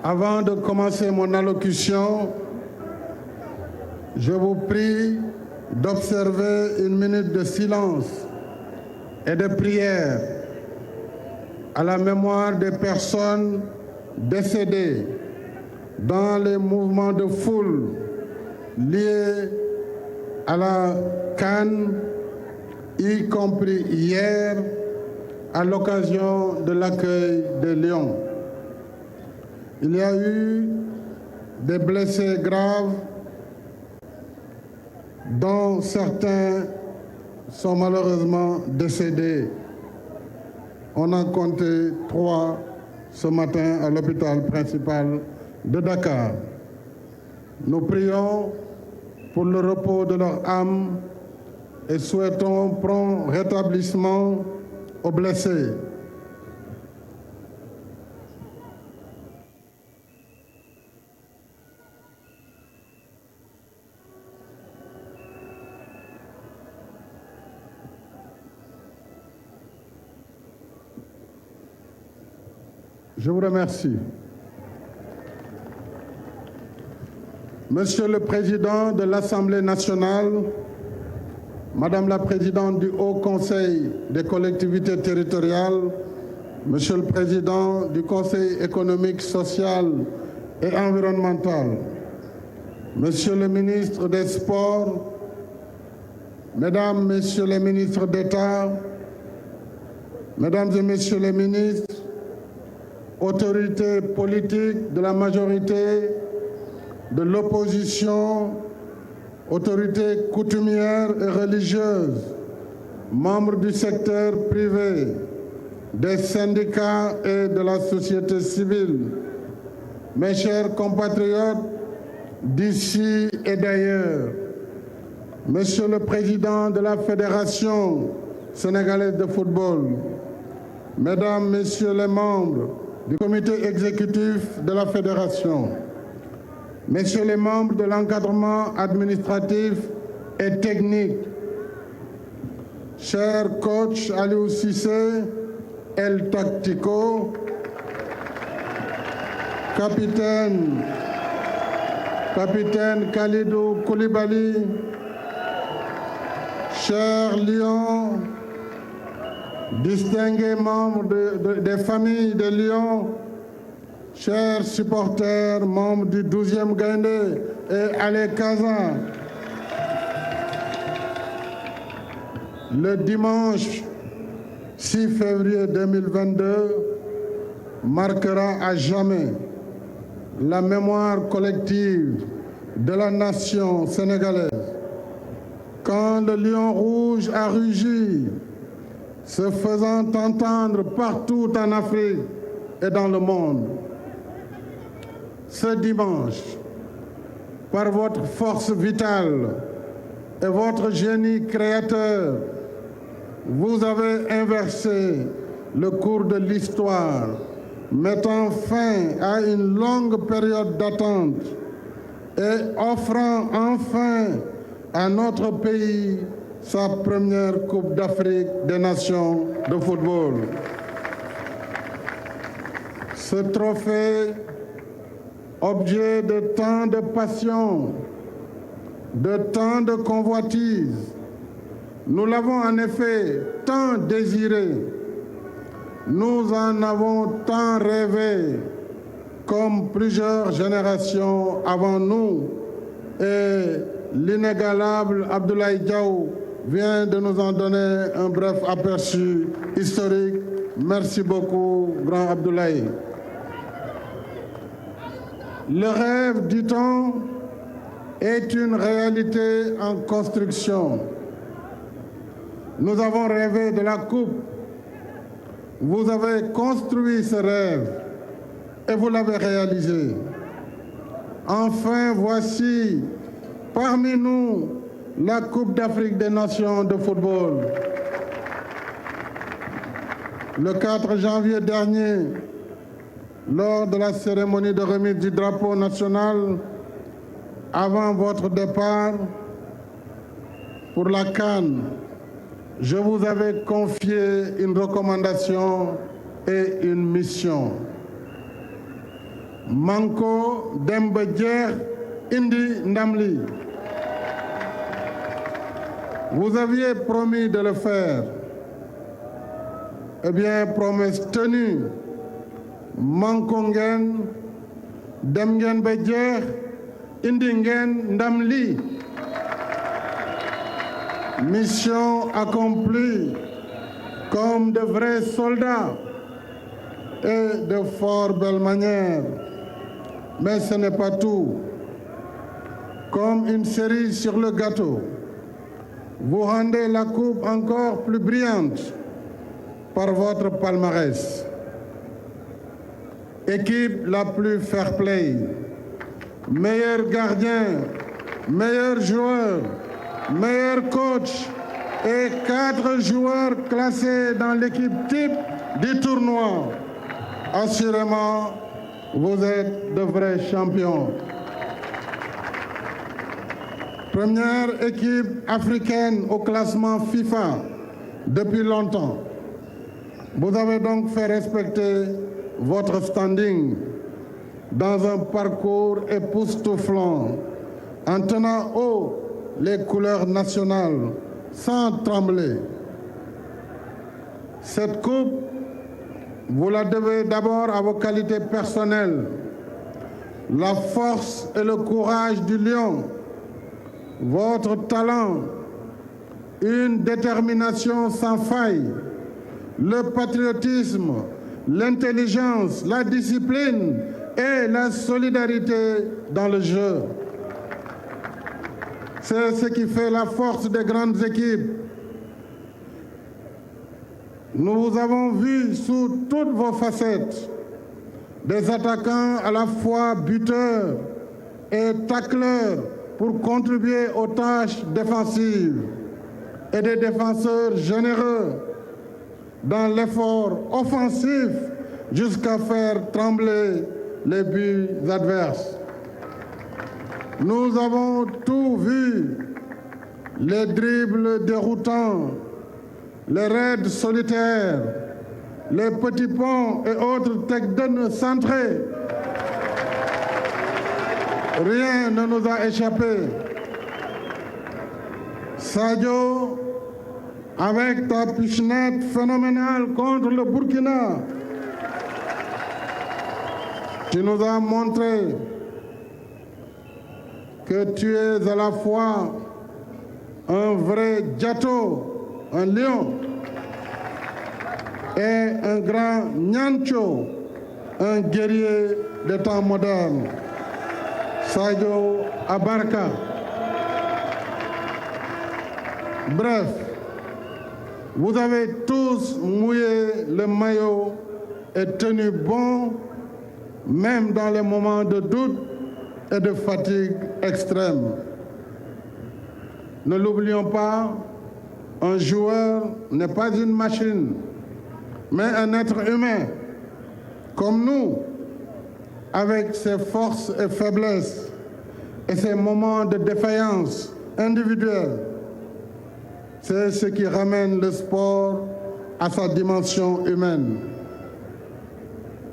Avant de commencer mon allocution, je vous prie d'observer une minute de silence et de prière à la mémoire des personnes décédées dans les mouvements de foule liés à la CAN, y compris hier, à l'occasion de l'accueil des Lions. Il y a eu des blessés graves, dont certains sont malheureusement décédés. On a compté 3 ce matin à l'hôpital principal de Dakar. Nous prions pour le repos de leur âme et souhaitons prompt rétablissement aux blessés. Je vous remercie. Monsieur le Président de l'Assemblée nationale, Madame la Présidente du Haut Conseil des collectivités territoriales, Monsieur le Président du Conseil économique, social et environnemental, Monsieur le Ministre des Sports, Mesdames, Messieurs les ministres d'État, Mesdames et Messieurs les ministres, autorités politiques de la majorité, de l'opposition, autorités coutumières et religieuses, membres du secteur privé, des syndicats et de la société civile, mes chers compatriotes d'ici et d'ailleurs, Monsieur le Président de la Fédération sénégalaise de football, Mesdames, Messieurs les membres du comité exécutif de la Fédération, Messieurs les membres de l'encadrement administratif et technique, chers coachs Aliou Cissé, El Tactico, capitaine Khalidou Koulibaly, chers Lions, distingués membres des familles de Lyon, chers supporters, membres du 12e Gaïndé et Allez Casa, le dimanche 6 février 2022 marquera à jamais la mémoire collective de la nation sénégalaise. Quand le lion rouge a rugi, se faisant entendre partout en Afrique et dans le monde. Ce dimanche, par votre force vitale et votre génie créateur, vous avez inversé le cours de l'histoire, mettant fin à une longue période d'attente et offrant enfin à notre pays sa première Coupe d'Afrique des Nations de football. Ce trophée, objet de tant de passion, de tant de convoitise, nous l'avons en effet tant désiré, nous en avons tant rêvé, comme plusieurs générations avant nous, et l'inégalable Abdoulaye Diaw vient de nous en donner un bref aperçu historique. Merci beaucoup, grand Abdoulaye. Le rêve, dit-on, est une réalité en construction. Nous avons rêvé de la coupe. Vous avez construit ce rêve et vous l'avez réalisé. Enfin, voici parmi nous la Coupe d'Afrique des Nations de football. Le 4 janvier dernier, lors de la cérémonie de remise du drapeau national, avant votre départ pour la CAN, je vous avais confié une recommandation et une mission. Manko Demba Dier indi Ndamli. Vous aviez promis de le faire. Eh bien, promesse tenue. Manko ngeen dem ngeen ba jeex indi ngeen Ndamli. Mission accomplie comme de vrais soldats et de fort belle manière. Mais ce n'est pas tout. Comme une cerise sur le gâteau, vous rendez la coupe encore plus brillante par votre palmarès. Équipe la plus fair-play, meilleur gardien, meilleur joueur, meilleur coach et 4 joueurs classés dans l'équipe type du tournoi. Assurément, vous êtes de vrais champions. Première équipe africaine au classement FIFA depuis longtemps. Vous avez donc fait respecter votre standing dans un parcours époustouflant en tenant haut les couleurs nationales sans trembler. Cette coupe, vous la devez d'abord à vos qualités personnelles, la force et le courage du lion, votre talent, une détermination sans faille, le patriotisme, l'intelligence, la discipline et la solidarité dans le jeu. C'est ce qui fait la force des grandes équipes. Nous vous avons vu sous toutes vos facettes, des attaquants à la fois buteurs et tacleurs pour contribuer aux tâches défensives et des défenseurs généreux dans l'effort offensif jusqu'à faire trembler les buts adverses. Nous avons tout vu, les dribbles déroutants, les raids solitaires, les petits ponts et autres takedowns centrés. Rien ne nous a échappé. Sadio, avec ta pichenette phénoménale contre le Burkina, tu nous as montré que tu es à la fois un vrai Diato, un lion, et un grand Nyancho, un guerrier des temps modernes. Sadio Abarka. Bref, vous avez tous mouillé le maillot et tenu bon, même dans les moments de doute et de fatigue extrême. Ne l'oublions pas, un joueur n'est pas une machine, mais un être humain, comme nous, avec ses forces et faiblesses et ses moments de défaillance individuelle. C'est ce qui ramène le sport à sa dimension humaine.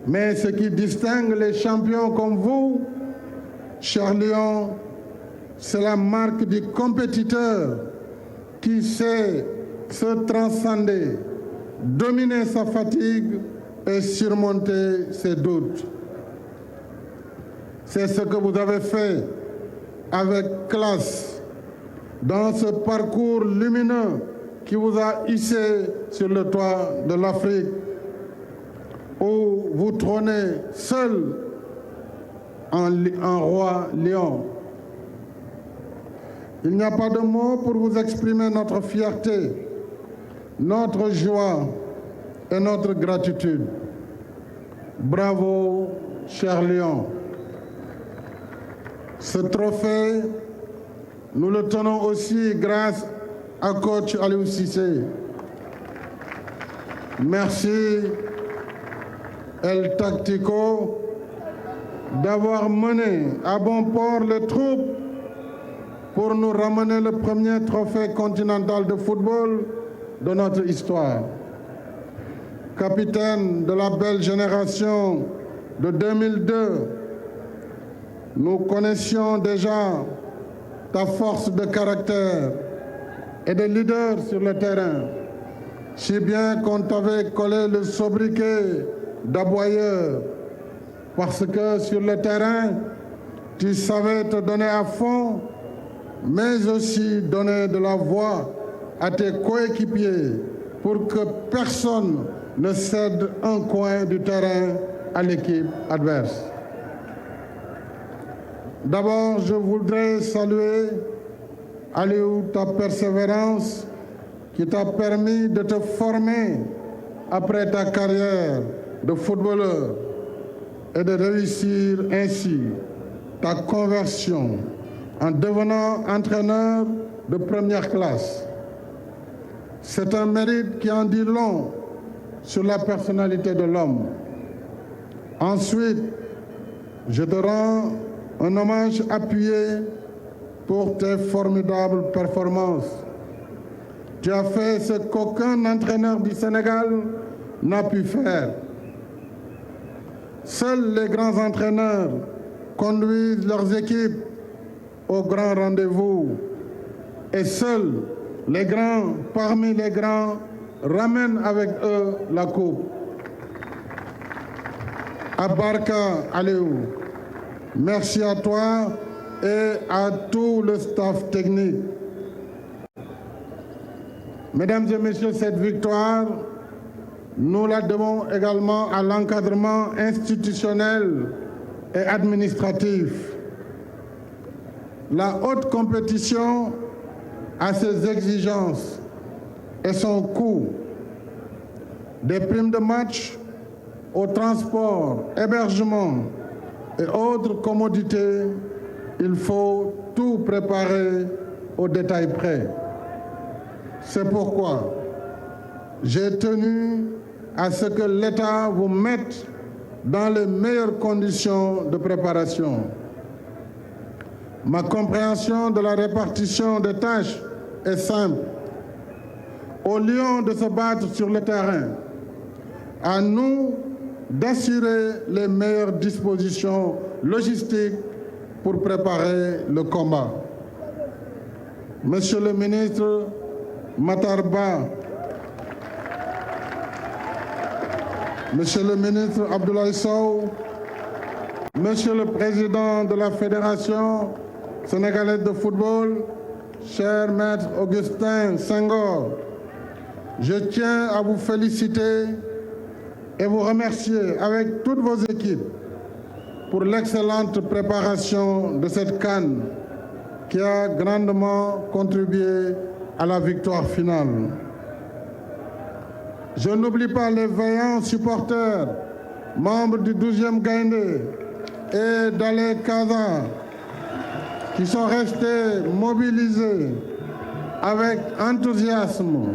Mais ce qui distingue les champions comme vous, cher Lion, c'est la marque du compétiteur qui sait se transcender, dominer sa fatigue et surmonter ses doutes. C'est ce que vous avez fait avec classe dans ce parcours lumineux qui vous a hissé sur le toit de l'Afrique, où vous trônez seul en roi lion. Il n'y a pas de mots pour vous exprimer notre fierté, notre joie et notre gratitude. Bravo, cher lion. Ce trophée, nous le tenons aussi grâce à coach Aliou Cissé. Merci, El Tactico, d'avoir mené à bon port les troupes pour nous ramener le premier trophée continental de football de notre histoire. Capitaine de la belle génération de 2002, nous connaissions déjà ta force de caractère et de leader sur le terrain, si bien qu'on t'avait collé le sobriquet d'aboyeur, parce que sur le terrain, tu savais te donner à fond, mais aussi donner de la voix à tes coéquipiers pour que personne ne cède un coin du terrain à l'équipe adverse. D'abord, je voudrais saluer, Aliou, ta persévérance qui t'a permis de te former après ta carrière de footballeur et de réussir ainsi ta conversion en devenant entraîneur de première classe. C'est un mérite qui en dit long sur la personnalité de l'homme. Ensuite, je te rends un hommage appuyé pour tes formidables performances. Tu as fait ce qu'aucun entraîneur du Sénégal n'a pu faire. Seuls les grands entraîneurs conduisent leurs équipes au grand rendez-vous et seuls les grands parmi les grands ramènent avec eux la coupe. Abarka Aliou, merci à toi et à tout le staff technique. Mesdames et messieurs, cette victoire, nous la devons également à l'encadrement institutionnel et administratif. La haute compétition a ses exigences et son coût. Des primes de match au transport, hébergement et autres commodités, il faut tout préparer au détail près. C'est pourquoi j'ai tenu à ce que l'État vous mette dans les meilleures conditions de préparation. Ma compréhension de la répartition des tâches est simple. Au lieu de se battre sur le terrain, à nous d'assurer les meilleures dispositions logistiques pour préparer le combat. Monsieur le ministre Matar Ba, Monsieur le ministre Abdoulaye Sow, Monsieur le Président de la Fédération sénégalaise de football, cher Maître Augustin Senghor, je tiens à vous féliciter et vous remercier avec toutes vos équipes pour l'excellente préparation de cette CAN qui a grandement contribué à la victoire finale. Je n'oublie pas les vaillants supporters, membres du 12e Gaïndé et d'Alé Kaza, qui sont restés mobilisés avec enthousiasme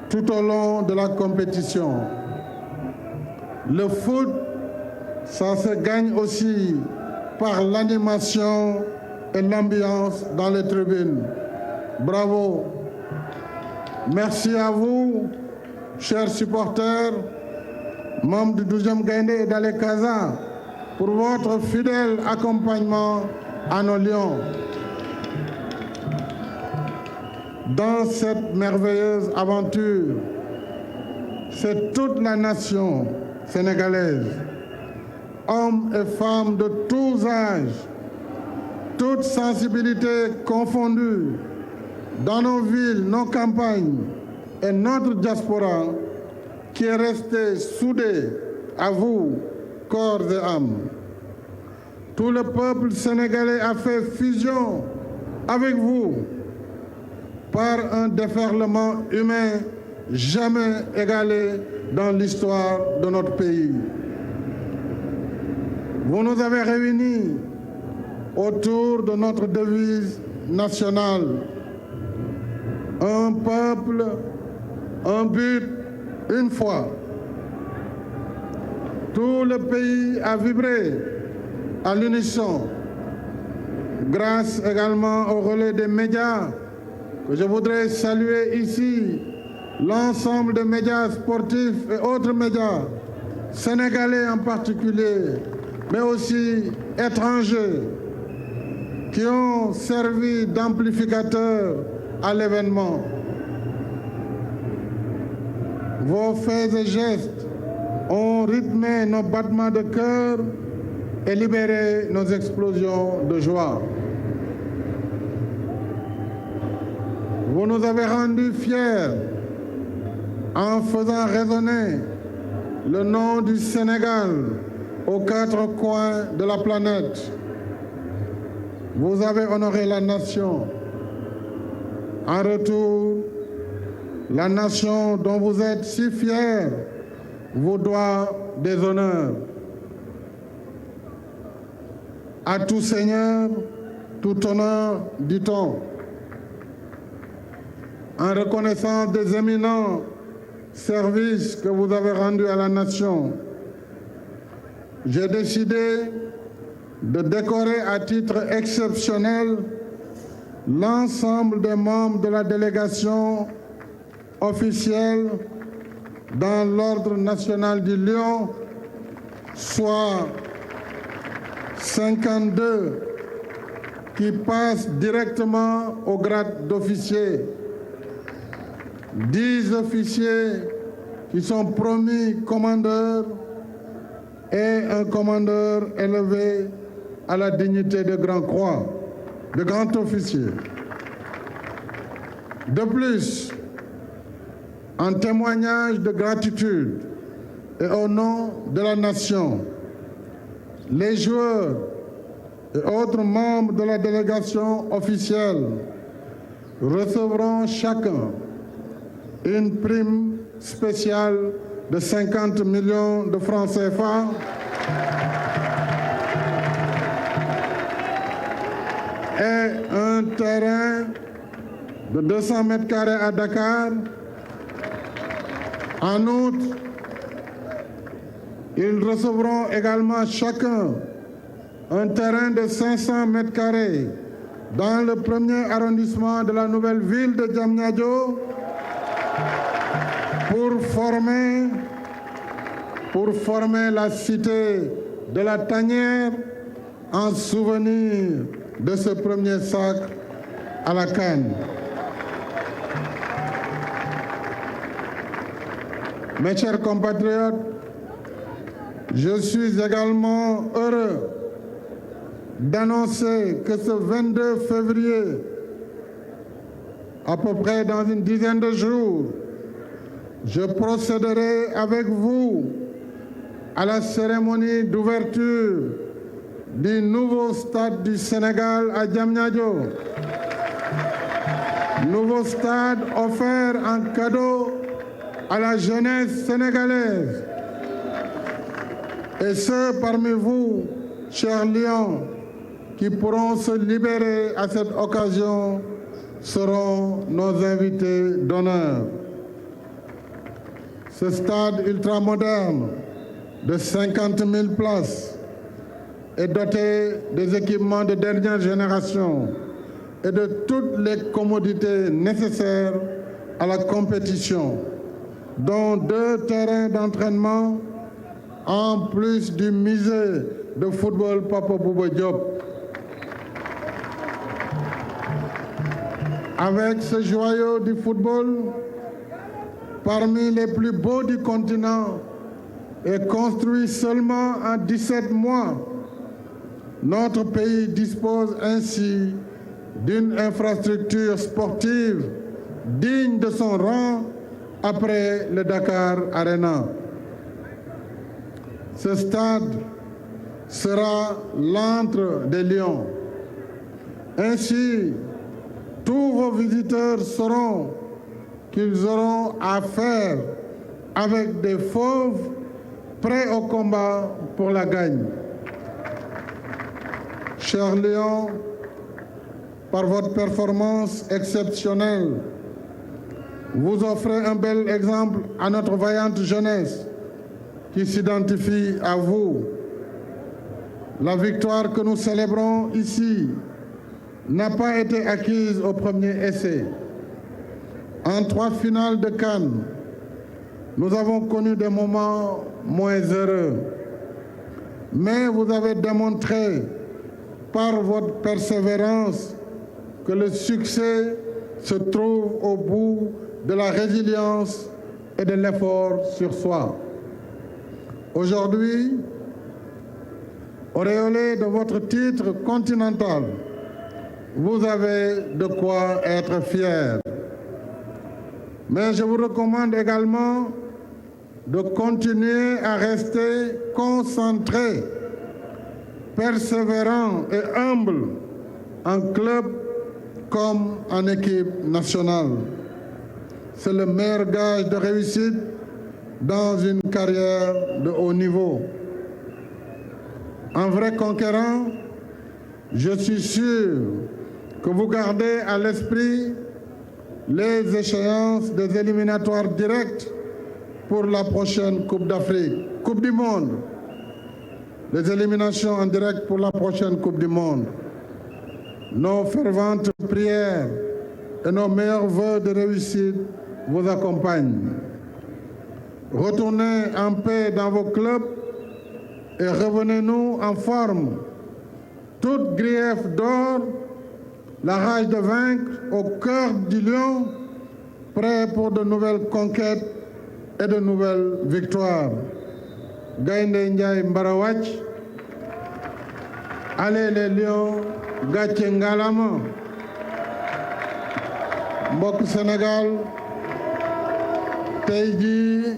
tout au long de la compétition. Le foot, ça se gagne aussi par l'animation et l'ambiance dans les tribunes. Bravo. Merci à vous, chers supporters, membres du 12e Gaïndé et d'Alé Kaza, pour votre fidèle accompagnement à nos Lions. Dans cette merveilleuse aventure, c'est toute la nation sénégalaise, hommes et femmes de tous âges, toutes sensibilités confondues, dans nos villes, nos campagnes et notre diaspora, qui est restée soudée à vous, corps et âme. Tout le peuple sénégalais a fait fusion avec vous par un déferlement humain jamais égalé dans l'histoire de notre pays. Vous nous avez réunis autour de notre devise nationale. Un peuple, un but, une foi. Tout le pays a vibré à l'unisson, grâce également au relais des médias, que je voudrais saluer ici, l'ensemble des médias sportifs et autres médias, sénégalais en particulier, mais aussi étrangers, qui ont servi d'amplificateurs à l'événement. Vos faits et gestes ont rythmé nos battements de cœur et libéré nos explosions de joie. Vous nous avez rendus fiers en faisant résonner le nom du Sénégal aux quatre coins de la planète. Vous avez honoré la nation. En retour, la nation dont vous êtes si fiers vous doit des honneurs. À tout seigneur, tout honneur, dit-on. En reconnaissance des éminents services que vous avez rendus à la nation, j'ai décidé de décorer à titre exceptionnel l'ensemble des membres de la délégation officielle dans l'Ordre national du Lion, soit 52 qui passent directement au grade d'officier, 10 officiers qui sont promis commandeurs et un commandeur élevé à la dignité de grand croix, de grand officier. De plus, en témoignage de gratitude et au nom de la nation, les joueurs et autres membres de la délégation officielle recevront chacun une prime spéciale de 50 millions de francs CFA et un terrain de 200 mètres carrés à Dakar. En outre, ils recevront également chacun un terrain de 500 mètres carrés dans le premier arrondissement de la nouvelle ville de Diamniadio pour former la cité de la Tanière en souvenir de ce premier sacre à la CAN. Mes chers compatriotes, je suis également heureux d'annoncer que ce 22 février, à peu près dans une dizaine de jours, je procéderai avec vous à la cérémonie d'ouverture du nouveau stade du Sénégal à Diamniadio. Nouveau stade offert en cadeau à la jeunesse sénégalaise. Et ceux parmi vous, chers lions, qui pourront se libérer à cette occasion seront nos invités d'honneur. Ce stade ultramoderne de 50 000 places est doté des équipements de dernière génération et de toutes les commodités nécessaires à la compétition, dont 2 terrains d'entraînement en plus du musée de football Papa Bouba Diop. Avec ce joyau du football, parmi les plus beaux du continent et construit seulement en 17 mois, notre pays dispose ainsi d'une infrastructure sportive digne de son rang après le Dakar Arena. Ce stade sera l'antre des Lions. Ainsi, tous vos visiteurs sauront qu'ils auront affaire avec des fauves prêts au combat pour la gagne. Chers Lions, par votre performance exceptionnelle, vous offrez un bel exemple à notre vaillante jeunesse qui s'identifie à vous. La victoire que nous célébrons ici n'a pas été acquise au premier essai. En 3 finales de CAN, nous avons connu des moments moins heureux. Mais vous avez démontré par votre persévérance que le succès se trouve au bout de la résilience et de l'effort sur soi. Aujourd'hui, auréolé de votre titre continental, vous avez de quoi être fier. Mais je vous recommande également de continuer à rester concentré, persévérant et humble en club comme en équipe nationale. C'est le meilleur gage de réussite dans une carrière de haut niveau. En vrai conquérant, je suis sûr que vous gardez à l'esprit les échéances des éliminatoires directs pour la prochaine Coupe d'Afrique, Coupe du Monde, les éliminations en direct pour la prochaine Coupe du Monde. Nos ferventes prières et nos meilleurs vœux de réussite vous accompagnent. Retournez en paix dans vos clubs et revenez-nous en forme. Toute grief d'or, la rage de vaincre au cœur du lion, prêt pour de nouvelles conquêtes et de nouvelles victoires. Gaïndé Ndiaye Mbarawach, allez les lions, Gatché Ngalama. Mbokk Sénégal, tey jii